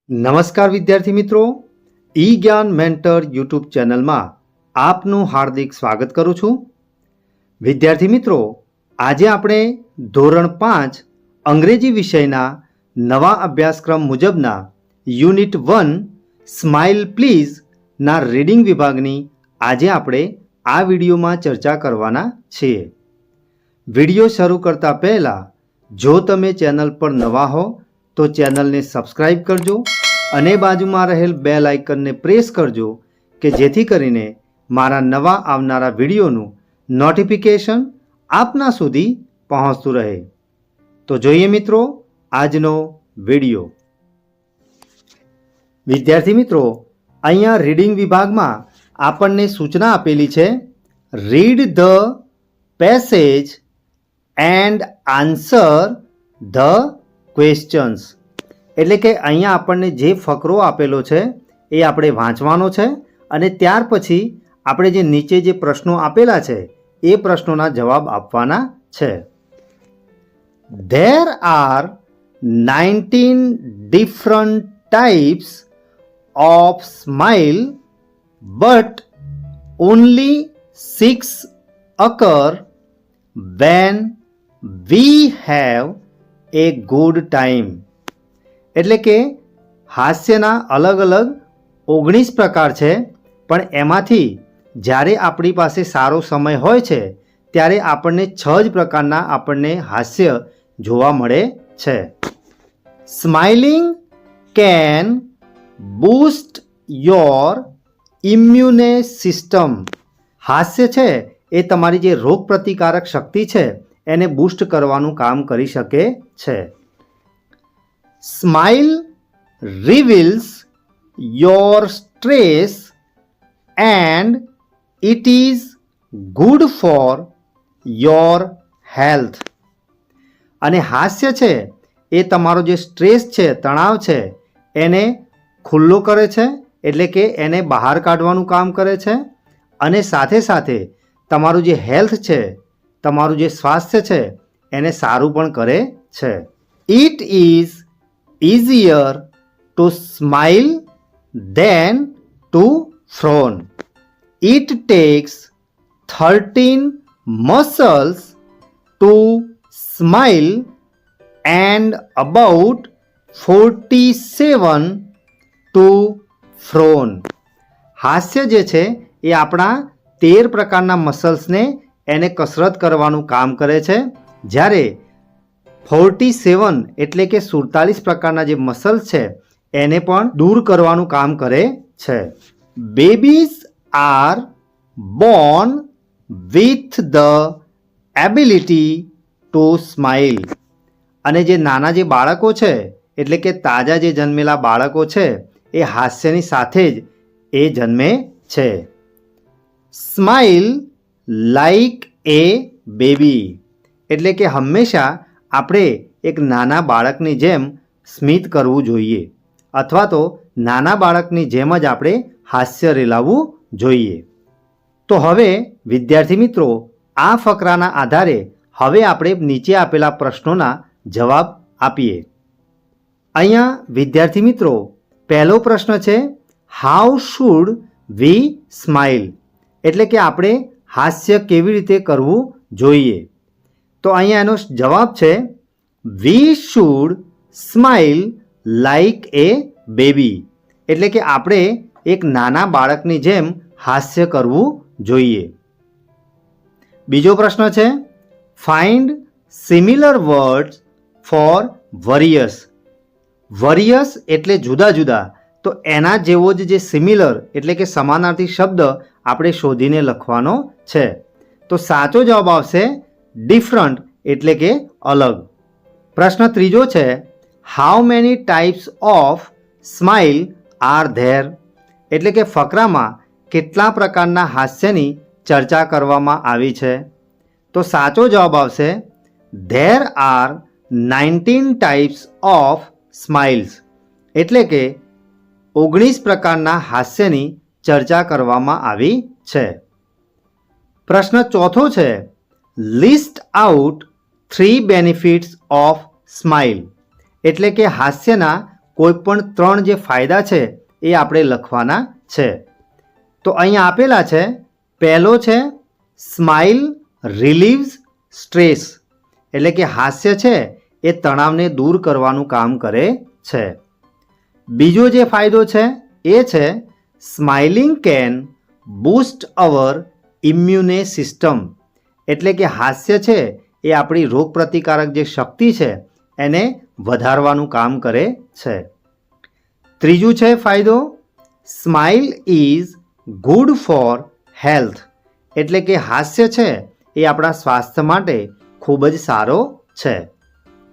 નમસ્કાર વિદ્યાર્થી મિત્રો, ઈ જ્ઞાન મેન્ટર યુટ્યુબ ચેનલમાં આપનું હાર્દિક સ્વાગત કરું છું. વિદ્યાર્થી મિત્રો, આજે આપણે ધોરણ 5 અંગ્રેજી વિષયના નવા અભ્યાસક્રમ મુજબના યુનિટ 1 સ્માઇલ પ્લીઝ ના રીડિંગ વિભાગની આજે આપણે આ વિડીયોમાં ચર્ચા કરવાના છીએ. વિડીયો શરૂ કરતા પહેલાં જો તમે ચેનલ પર નવા હો તો ચેનલને સબસ્ક્રાઈબ કરજો અને બાજુમાં રહેલ બેલ આઇકનને પ્રેસ કરજો કે જેથી કરીને મારા નવા આવનારા વિડીયોનું નોટિફિકેશન આપના સુધી પહોંચતું રહે. તો જોઈએ મિત્રો આજનો વિડીયો. વિદ્યાર્થી મિત્રો, અહીંયા રીડિંગ વિભાગમાં આપણને સૂચના આપેલી છે, read the passage and answer the questions. એટલે કે અહીંયા આપણને જે ફકરો આપેલો છે એ આપણે વાંચવાનો છે અને ત્યાર પછી આપણે જે નીચે જે પ્રશ્નો આપેલા છે એ પ્રશ્નોના જવાબ આપવાના છે. There are 19 different types of smile, but only 6 occur when we have a good time. એટલે કે હાસ્યના અલગ અલગ 19 પ્રકાર છે, પણ એમાંથી જ્યારે આપણી પાસે સારો સમય હોય છે ત્યારે આપણને 6 જ પ્રકારના આપણને હાસ્ય જોવા મળે છે. Smiling can boost your immune system. હાસ્ય છે એ તમારી જે રોગ પ્રતિકારક શક્તિ છે એને બૂસ્ટ કરવાનું કામ કરી શકે છે. Smile reveals your stress and it is good for your health. અને હાસ્ય છે એ તમારો જે સ્ટ્રેસ છે, તણાવ છે એને ખુલ્લો કરે છે, એટલે કે એને બહાર કાઢવાનું કામ કરે છે અને સાથે સાથે તમારું જે હેલ્થ છે, તમારું જે સ્વાસ્થ્ય છે એને સારું પણ કરે છે. It is easier to smile than to frown. It takes 13 muscles to smile and about 47 to frown. હાસ્ય જે છે એ આપણા 13 પ્રકારના મસલ્સને એને કસરત કરવાનું કામ કરે છે, જ્યારે 47 એટલે કે 47 પ્રકારના જે મસલ્સ છે એને પણ દૂર કરવાનું કામ કરે છે. Babies are born with the ability to smile. અને જે નાના જે બાળકો છે એટલે કે તાજા જે જન્મેલા બાળકો છે એ હાસ્યની સાથે જ એ જન્મે છે. સ્માઇલ લાઈક એ બેબી. એટલે કે હંમેશા આપણે એક નાના બાળકની જેમ સ્મિત કરવું જોઈએ અથવા તો નાના બાળકની જેમ જ આપણે હાસ્ય રેલાવવું જોઈએ. તો હવે વિદ્યાર્થી મિત્રો, આ ફકરાના આધારે હવે આપણે નીચે આપેલા પ્રશ્નોના જવાબ આપીએ. અહીંયા વિદ્યાર્થી મિત્રો, પહેલો પ્રશ્ન છે, હાઉ શુડ વી સ્માઇલ. એટલે કે આપણે હાસ્ય કેવી રીતે કરવું જોઈએ. તો અહીંયા એનો જવાબ છે, we should smile like A baby. એટલે કે આપણે એક નાના બાળકની જેમ હાસ્ય કરવું જોઈએ. બીજો પ્રશ્ન છે, find similar words for various. Various એટલે જુદા જુદા, તો એના જેવો જ જે સિમિલર એટલે કે સમાનાર્થી શબ્દ આપણે શોધીને લખવાનો છે. તો સાચો જવાબ આવશે ડિફરન્ટ એટલે કે અલગ. પ્રશ્ન ત્રીજો છે, how many types of smile are there. એટલે કે ફકરામાં કેટલા પ્રકારના હાસ્યની ચર્ચા કરવામાં આવી છે. તો સાચો જવાબ આવશે there are 19 types of smiles. એટલે કે 19 પ્રકારના હાસ્યની ચર્ચા કરવામાં આવી છે. પ્રશ્ન ચોથો છે, list out 3 benefits of smile. એટલે કે હાસ્યના કોઈ પણ 3 જે ફાયદા છે એ આપણે લખવાના છે. તો અહીંયા આપેલા છે. પહેલો છે સ્માઇલ રિલીવ્સ સ્ટ્રેસ, એટલે કે હાસ્ય છે એ તણાવને દૂર કરવાનું કામ કરે છે. બીજો જે ફાયદો છે એ છે smiling can boost our immune system, એટલે કે હાસ્ય છે એ આપણી રોગપ્રતિકારક જે શક્તિ છે એને વધારવાનું કામ કરે છે. ત્રીજું છે ફાયદો smile is good for health, એટલે કે હાસ્ય છે એ આપણા સ્વાસ્થ્ય માટે ખૂબ જ સારો છે.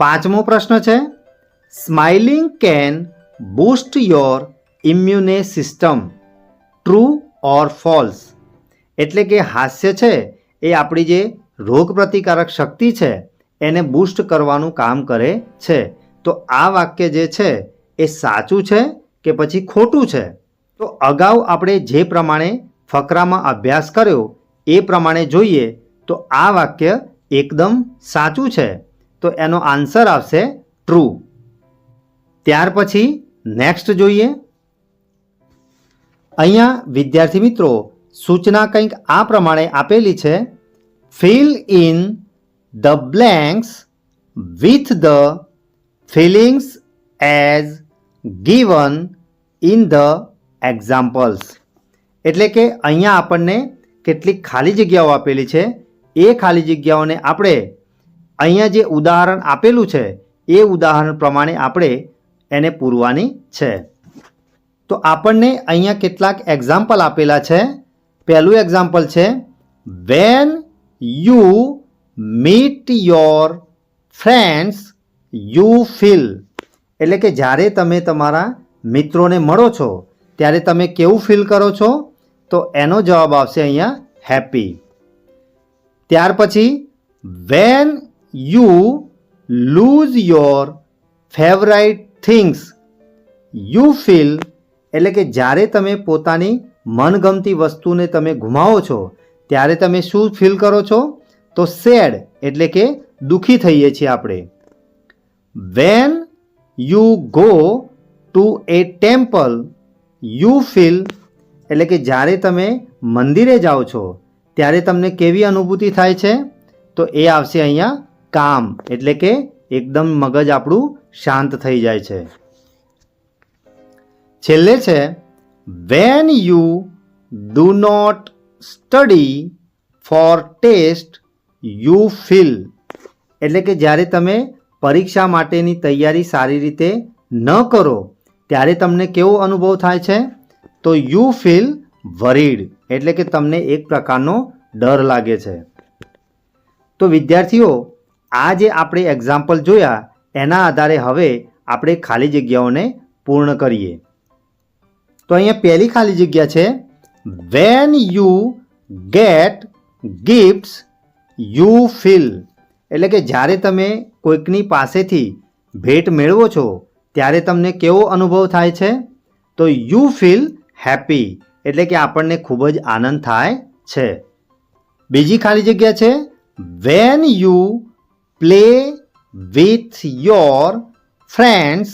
પાંચમો પ્રશ્ન છે smiling can boost your immune system, true or false, એટલે કે હાસ્ય છે એ આપણી જે રોગપ્રતિકારક શક્તિ છે એને બૂસ્ટ કરવાનું કામ કરે છે. તો આ વાક્ય જે છે એ સાચું છે કે પછી ખોટું છે? તો અગાઉ આપણે જે પ્રમાણે ફકરામાં અભ્યાસ કર્યો એ પ્રમાણે જોઈએ તો આ વાક્ય એકદમ સાચું છે. તો એનો આન્સર આવશે ટ્રુ. ત્યાર પછી નેક્સ્ટ જોઈએ. અહીંયા વિદ્યાર્થી મિત્રો સૂચના કંઈક આ પ્રમાણે આપેલી છે. Fill in the blanks with the fillings as given in the examples, એટલે કે અહીંયા આપણને કેટલીક ખાલી જગ્યાઓ આપેલી છે. એ ખાલી જગ્યાઓને આપણે અહીંયા જે ઉદાહરણ આપેલું છે એ ઉદાહરણ પ્રમાણે આપણે એને પૂરવાની છે. તો આપણને અહીંયા કેટલાક એક્ઝામ્પલ આપેલા છે. પહેલું એક્ઝામ્પલ છે when you meet your friends you feel, એટલે કે જ્યારે તમે તમારા મિત્રોને મળો છો ત્યારે તમે કેવું ફીલ કરો છો? તો એનો જવાબ આવશે અહીંયા હેપી. ત્યાર પછી when you loose your favourite things you feel, એટલે કે જ્યારે તમે પોતાની મનગમતી વસ્તુને તમે ગુમાવો છો ત્યારે તમે શું ફીલ કરો છો? તો સેડ, એટલે કે દુઃખી થઈએ છીએ આપણે. When you go to A temple you feel, એટલે કે જ્યારે તમે મંદિરે જાઓ છો ત્યારે તમને કેવી અનુભૂતિ થાય છે? તો એ આવશે અહીંયા કામ, એટલે કે એકદમ મગજ આપણું શાંત થઈ જાય છે. છેલ્લે છે when you do not study for test you feel, એટલે કે જ્યારે તમે પરીક્ષા માટેની તૈયારી સારી રીતે ન કરો ત્યારે તમને કેવો અનુભવ થાય છે? તો યુ ફીલ વરીડ, એટલે કે તમને એક પ્રકારનો ડર લાગે છે. તો વિદ્યાર્થીઓ આ જે આપણે એક્ઝામ્પલ જોયા એના આધારે હવે આપણે ખાલી જગ્યાઓને પૂર્ણ કરીએ. તો અહીંયા પહેલી ખાલી જગ્યા છે when you get gifts you feel, એટલે કે જ્યારે તમે કોઈકની પાસેથી ભેટ મેળવો છો ત્યારે તમને કેવો અનુભવ થાય છે? તો યુ ફીલ હેપી, એટલે કે આપણને ખૂબ જ આનંદ થાય છે. બીજી ખાલી જગ્યા છે when you play with your friends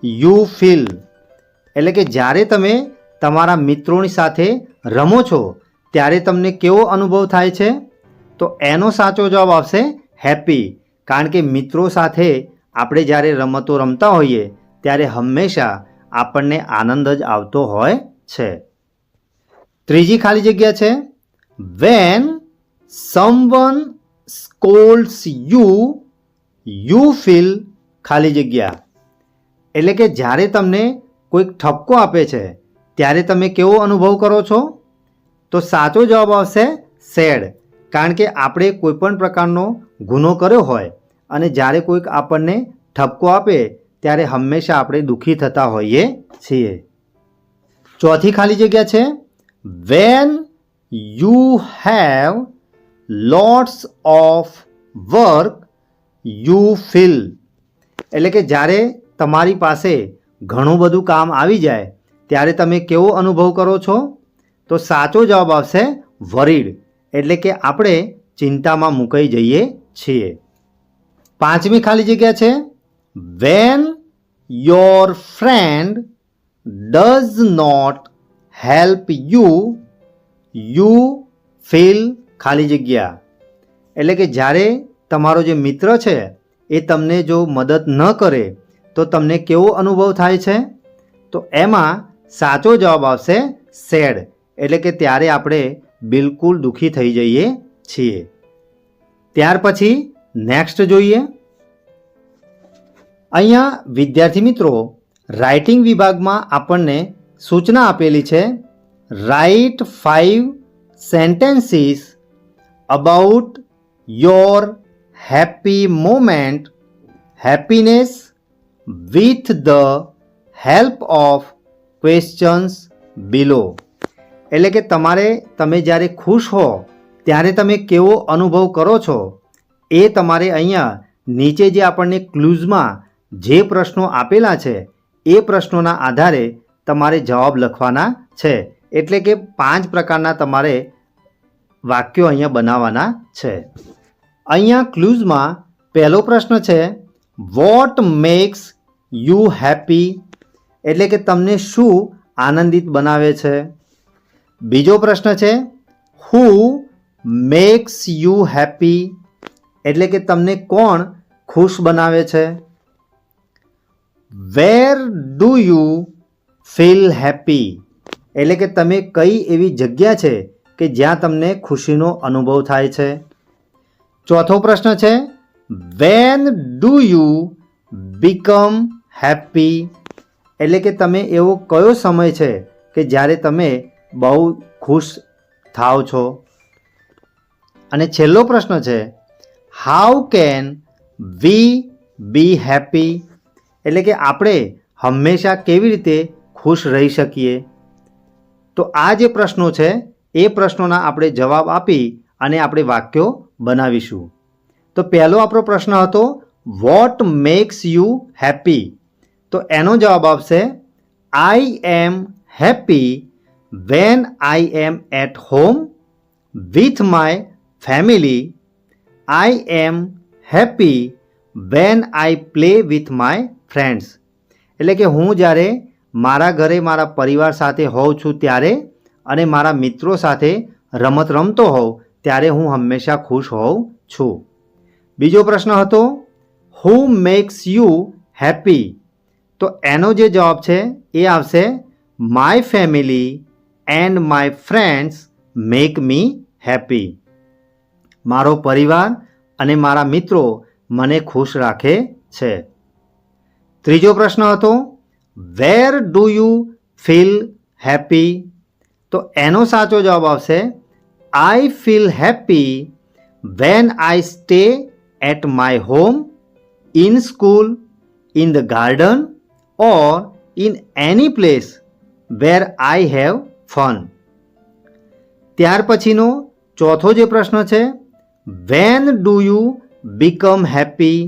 you feel, એટલે કે જ્યારે તમે તમારા મિત્રોની સાથે રમો છો ત્યારે તમને કેવો અનુભવ થાય છે? તો એનો સાચો જવાબ આવશે હેપી, કારણ કે મિત્રો સાથે આપણે જ્યારે રમતો રમતા હોઈએ ત્યારે હંમેશા આપણને આનંદ જ આવતો હોય છે. ત્રીજી ખાલી જગ્યા છે વેન સમવન સ્કોલ્ડ્સ યુ ફીલ ખાલી જગ્યા, એટલે કે જ્યારે તમને કોઈક ઠપકો આપે છે ત્યારે તમે કેવો અનુભવ કરો છો? તો સાચો જવાબ આવશે સેડ, કારણ કે આપણે કોઈ પણ પ્રકારનો ગુનો કર્યો હોય અને જ્યારે કોઈક આપણને ઠપકો આપે ત્યારે હંમેશા આપણે દુઃખી થતા હોઈએ છીએ. ચોથી ખાલી જગ્યા છે when you have lots of work you feel, એટલે કે જ્યારે તમારી પાસે ઘણું બધું કામ આવી જાય ત્યારે તમે કેવો અનુભવ કરો છો? તો સાચો જવાબ આવશે વરીડ, એટલે કે આપણે ચિંતામાં મુકાઈ જઈએ છીએ. પાંચમી ખાલી જગ્યા છે when your friend does not help you, you feel ખાલી જગ્યા. એટલે કે જ્યારે તમારો જે મિત્ર છે એ તમને જો મદદ ન કરે તો તમને કેવો અનુભવ થાય છે? તો એમાં સાચો જવાબ આવશે સેડ. એટલે કે ત્યારે આપણે બિલકુલ દુઃખી થઈ જઈએ છીએ. ત્યાર પછી નેક્સ્ટ જોઈએ. અહીંયા વિદ્યાર્થી મિત્રો રાઇટિંગ વિભાગમાં આપણને સૂચના આપેલી છે, right 5 sentences about your happy moment, happiness with the help of questions below. એટલે કે તમે જ્યારે ખુશ હો ત્યારે તમે કેવો અનુભવ કરો છો એ તમારે અહીંયા નીચે જે આપણને ક્લૂઝમાં જે પ્રશ્નો આપેલા છે એ પ્રશ્નોના આધારે તમારે જવાબ લખવાના છે. એટલે કે 5 પ્રકારના તમારે વાક્યો અહીંયા બનાવવાના છે. અહીંયા ક્લૂઝમાં પહેલો પ્રશ્ન છે, વોટ મેક્સ યુ હેપી? એટલે કે તમને શું આનંદિત બનાવે છે? બીજો પ્રશ્ન છે, હુ મેક્સ યુ હેપી? એટલે કે તમને કોણ ખુશ બનાવે છે? વેર ડુ યુ ફીલ હેપી? એટલે કે તમે કઈ એવી જગ્યા છે કે જ્યાં તમને ખુશીનો અનુભવ થાય છે? ચોથો પ્રશ્ન છે, when do you become happy? એટલે કે તમે એવો કયો સમય છે કે જ્યારે તમે બહુ ખુશ થાઓ છો? અને છેલ્લો પ્રશ્ન છે, how can we B happy? એટલે કે આપણે હંમેશા કેવી રીતે ખુશ રહી શકીએ? તો આ જે પ્રશ્નો છે એ પ્રશ્નોના આપણે જવાબ આપી અને આપણે વાક્યો બનાવીશું. તો પહેલો આપણો પ્રશ્ન હતો, વોટ મેક્સ યુ હેપી? તો એનો જવાબ આવશે, I am happy when I am at home with my family. I am happy when I play with my friends. એટલે કે હું જ્યારે મારા ઘરે મારા પરિવાર સાથે હોઉં છું ત્યારે અને મારા મિત્રો સાથે રમત રમતો હોઉં ત્યારે હું હંમેશા ખુશ હોઉં છું. બીજો પ્રશ્ન હતો, હુ મેક્સ યુ હેપી? તો એનો જે જવાબ છે એ આવશે, my family and my friends make me happy. મારો પરિવાર અને મારા મિત્રો મને ખુશ રાખે છે. ત્રીજો પ્રશ્ન હતો, where do you feel happy? તો એનો સાચો જવાબ આવશે, I feel happy when I stay at my home, in school, in the garden or in any place where I have fun. ત્યાર પછીનો ચોથો જે પ્રશ્ન છે, when do you become happy?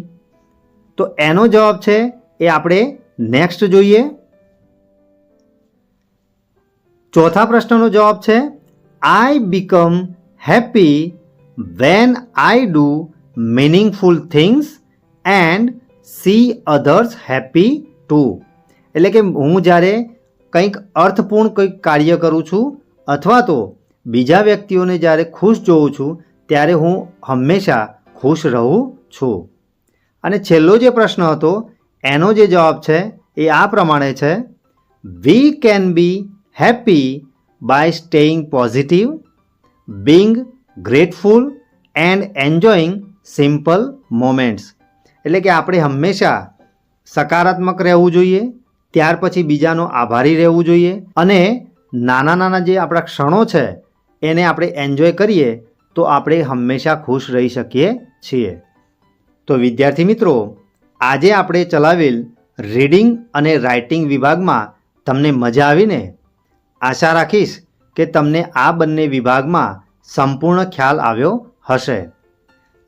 તો એનો જવાબ છે એ આપણે નેક્સ્ટ જોઈએ. ચોથા પ્રશ્નનો જવાબ છે, I become happy when I do meaningful things and C others happy to. એટલે કે હું જ્યારે કંઈક અર્થપૂર્ણ કંઈક કાર્ય કરું છું અથવા તો બીજા વ્યક્તિઓને જ્યારે ખુશ જોઉં છું ત્યારે હું હંમેશા ખુશ રહું છું. અને છેલ્લો જે પ્રશ્ન હતો એનો જે જવાબ છે એ આ પ્રમાણે છે, we can be happy by staying positive, being grateful and enjoying simple moments. એટલે કે આપણે હંમેશા સકારાત્મક રહેવું જોઈએ, ત્યાર પછી બીજાનો આભારી રહેવું જોઈએ અને નાના નાના જે આપણા ક્ષણો છે એને આપણે એન્જોય કરીએ તો આપણે હંમેશા ખુશ રહી શકીએ છીએ. તો વિદ્યાર્થી મિત્રો, આજે આપણે ચલાવેલ રીડિંગ અને રાઇટિંગ વિભાગમાં તમને મજા આવીને? આશા રાખીશ કે તમને આ બંને વિભાગમાં સંપૂર્ણ ખ્યાલ આવ્યો હશે.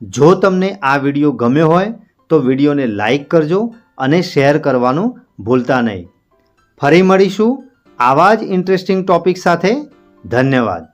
જો તમને આ વિડીયો ગમ્યો હોય તો વિડીયોને લાઈક કરજો અને શેર કરવાનું ભૂલતા નહીં. ફરી મળીશું આવા જ ઇન્ટરેસ્ટિંગ ટોપિક સાથે. ધન્યવાદ.